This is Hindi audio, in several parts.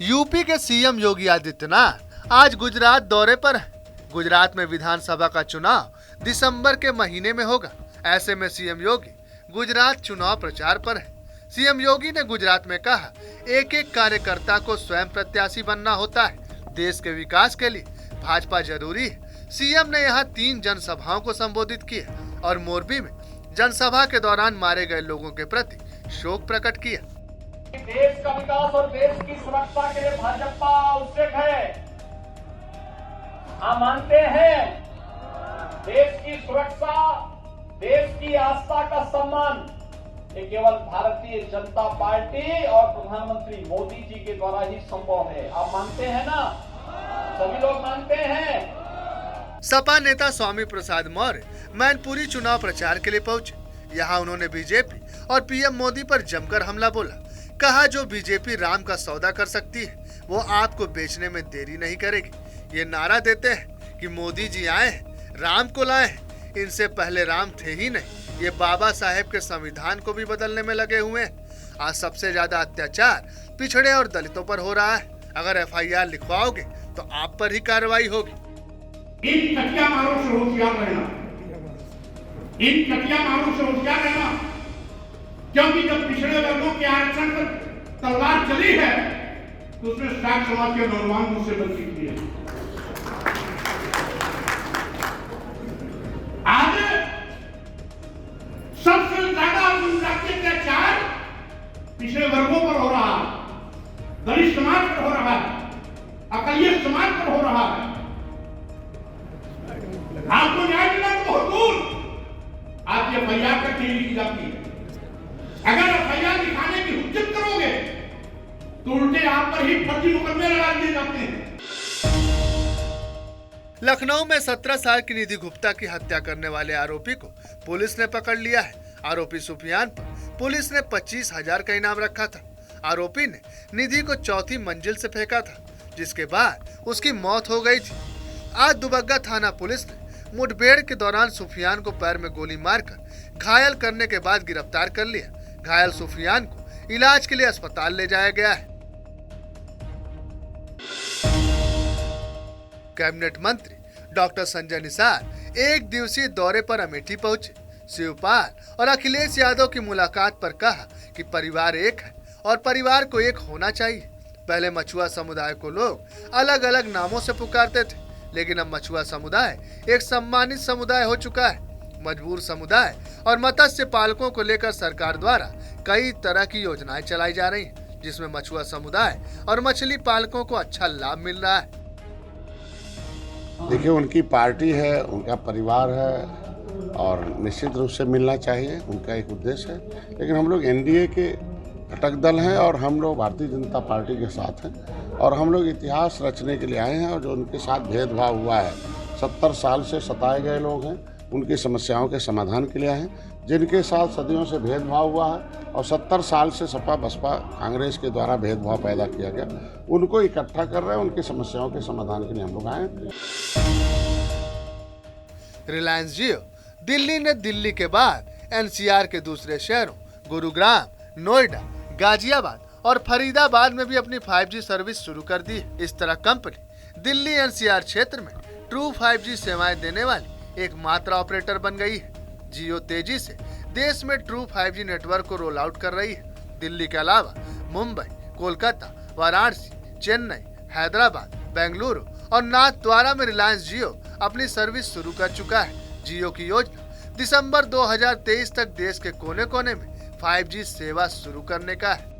यूपी के सीएम योगी आदित्यनाथ आज गुजरात दौरे पर हैं। गुजरात में विधानसभा का चुनाव दिसंबर के महीने में होगा। ऐसे में सीएम योगी गुजरात चुनाव प्रचार पर हैं। सीएम योगी ने गुजरात में कहा, एक एक कार्यकर्ता को स्वयं प्रत्याशी बनना होता है। देश के विकास के लिए भाजपा जरूरी है। सीएम ने यहाँ 3 जनसभाओं को संबोधित किया और मोरबी में जनसभा के दौरान मारे गए लोगों के प्रति शोक प्रकट किया। देश का विकास और देश की सुरक्षा के लिए भाजपा आवश्यक है। हम मानते हैं देश की सुरक्षा, देश की आस्था का सम्मान ये केवल भारतीय जनता पार्टी और प्रधानमंत्री मोदी जी के द्वारा ही संभव है। आप मानते हैं ना? सभी लोग मानते हैं। सपा नेता स्वामी प्रसाद मौर्य मैनपुरी चुनाव प्रचार के लिए पहुंचे। यहाँ उन्होंने बीजेपी और पीएम मोदी पर जमकर हमला बोला। कहा, जो बीजेपी राम का सौदा कर सकती है वो आपको बेचने में देरी नहीं करेगी। ये नारा देते हैं कि मोदी जी आए हैं, राम को लाए हैं। इनसे पहले राम थे ही नहीं। ये बाबा साहेब के संविधान को भी बदलने में लगे हुए हैं। आज सबसे ज्यादा अत्याचार पिछड़े और दलितों पर हो रहा है। अगर एफआईआर लिखवाओगे तो आप पर ही कार्रवाई होगी। इन कटिया मारों से होशियार रहना, इन कटिया मारों से होशियार रहना, क्योंकि जब पिछड़े वर्गों के आरक्षण पर तलवार चली है तो उसमें साठ समाज के नौजवान मुझसे बच्ची की है। आज सबसे ज्यादा अत्याचार पिछड़े वर्गों पर हो रहा है, दलित समाज पर हो रहा है, अकलियत समाज पर हो रहा है। आपको न्याय मिलना तो बहुत दूर, आप ये एफआईआर करके लिखी जाती है। अगर एफआईआर दिखाने की हुज्जत करोगे तो उल्टे आप पर ही फर्जी मुकदमे लगा दिए जाते हैं। लखनऊ में 17 साल की निधि गुप्ता की हत्या करने वाले आरोपी को पुलिस ने पकड़ लिया है। आरोपी सुफियान पर पुलिस ने 25,000 का इनाम रखा था। आरोपी ने निधि को 4थी मंजिल से फेंका था, जिसके बाद उसकी मौत हो गई थी। आज दुबग्गा थाना पुलिस ने मुठभेड़ के दौरान सुफियान को पैर में गोली मारकर घायल करने के बाद गिरफ्तार कर लिया। घायल सुफियान को इलाज के लिए अस्पताल ले जाया गया है। कैबिनेट मंत्री डॉक्टर संजय निषाद एक दिवसीय दौरे पर अमेठी पहुंचे। शिवपाल और अखिलेश यादव की मुलाकात पर कहा कि परिवार एक है और परिवार को एक होना चाहिए। पहले मछुआ समुदाय को लोग अलग अलग नामों से पुकारते थे, लेकिन अब मछुआ समुदाय एक सम्मानित समुदाय हो चुका है। मजबूर समुदाय और मत्स्य पालकों को लेकर सरकार द्वारा कई तरह की योजनाएं चलाई जा रही हैं, जिसमें मछुआ समुदाय और मछली पालकों को अच्छा लाभ मिल रहा है। देखिए, उनकी पार्टी है, उनका परिवार है और निश्चित रूप से मिलना चाहिए, उनका एक उद्देश्य है। लेकिन हम लोग एनडीए के घटक दल हैं और हम लोग भारतीय जनता पार्टी के साथ हैं और हम लोग इतिहास रचने के लिए आए हैं। और जो उनके साथ भेदभाव हुआ है, 70 साल से सताए गए लोग हैं, उनकी समस्याओं के समाधान के लिए आए हैं। जिनके साथ सदियों से भेदभाव हुआ है और 70 साल से सपा बसपा कांग्रेस के द्वारा भेदभाव पैदा किया गया, उनको इकट्ठा कर रहे हैं। उनकी समस्याओं के समाधान के लिए हम लोग आए हैं। रिलायंस जियो दिल्ली ने दिल्ली के बाद एनसीआर के दूसरे शहरों गुरुग्राम, नोएडा, गाजियाबाद और फरीदाबाद में भी अपनी 5G सर्विस शुरू कर दी है। इस तरह कंपनी दिल्ली एनसीआर क्षेत्र में ट्रू 5G सेवाएं देने वाली एकमात्र ऑपरेटर बन गई है। जियो तेजी से देश में ट्रू 5G नेटवर्क को रोल आउट कर रही है। दिल्ली के अलावा मुंबई, कोलकाता, वाराणसी, चेन्नई, हैदराबाद, बेंगलुरु और नाथद्वारा में रिलायंस जियो अपनी सर्विस शुरू कर चुका है। जियो की योजना दिसंबर 2023 तक देश के कोने कोने में 5G सेवा शुरू करने का है।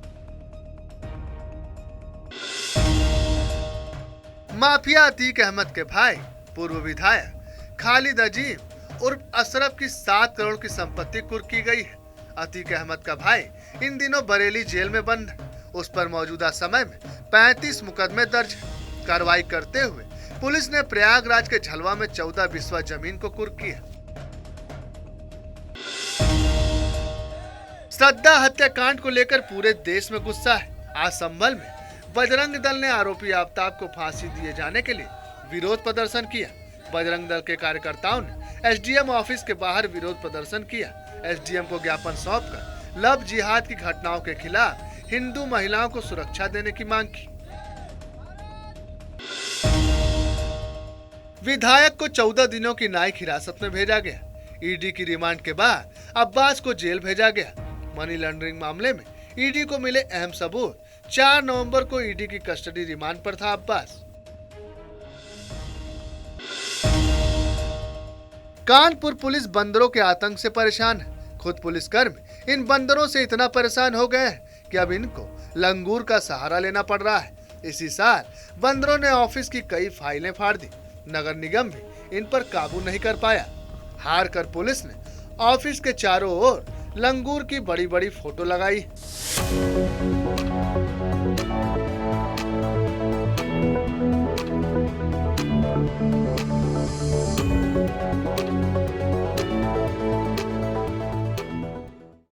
माफिया अतीक अहमद के भाई पूर्व विधायक खालिद अजीम उर्फ अशरफ की 7 करोड़ की संपत्ति कुर्क की गई है। अतीक अहमद का भाई इन दिनों बरेली जेल में बंद है। उस पर मौजूदा समय में 35 मुकदमे दर्ज है। कार्रवाई करते हुए पुलिस ने प्रयागराज के झलवा में 14 बिस्वा जमीन को कुर्क किया। श्रद्धा हत्याकांड को लेकर पूरे देश में गुस्सा है। आज संभल में बजरंग दल ने आरोपी आफ्ताब को फांसी दिए जाने के लिए विरोध प्रदर्शन किया। बजरंग दल के कार्यकर्ताओं ने एसडीएम ऑफिस के बाहर विरोध प्रदर्शन किया। एसडीएम को ज्ञापन सौंपकर लव जिहाद की घटनाओं के खिलाफ हिंदू महिलाओं को सुरक्षा देने की मांग की। विधायक को 14 दिनों की न्यायिक हिरासत में भेजा गया। ईडी की रिमांड के बाद अब्बास को जेल भेजा गया। मनी लॉन्ड्रिंग मामले में ईडी को मिले अहम सबूत। 4 नवंबर को ईडी की कस्टडी रिमांड पर था अब्बास। कानपुर पुलिस बंदरों के आतंक से परेशान है। खुद पुलिसकर्मी इन बंदरों से इतना परेशान हो गए हैं कि अब इनको लंगूर का सहारा लेना पड़ रहा है। इसी साल बंदरों ने ऑफिस की कई फाइलें फाड़ दी। नगर निगम भी इन पर काबू नहीं कर पाया। हार कर पुलिस ने ऑफिस के चारों ओर लंगूर की बड़ी बड़ी फोटो लगाई।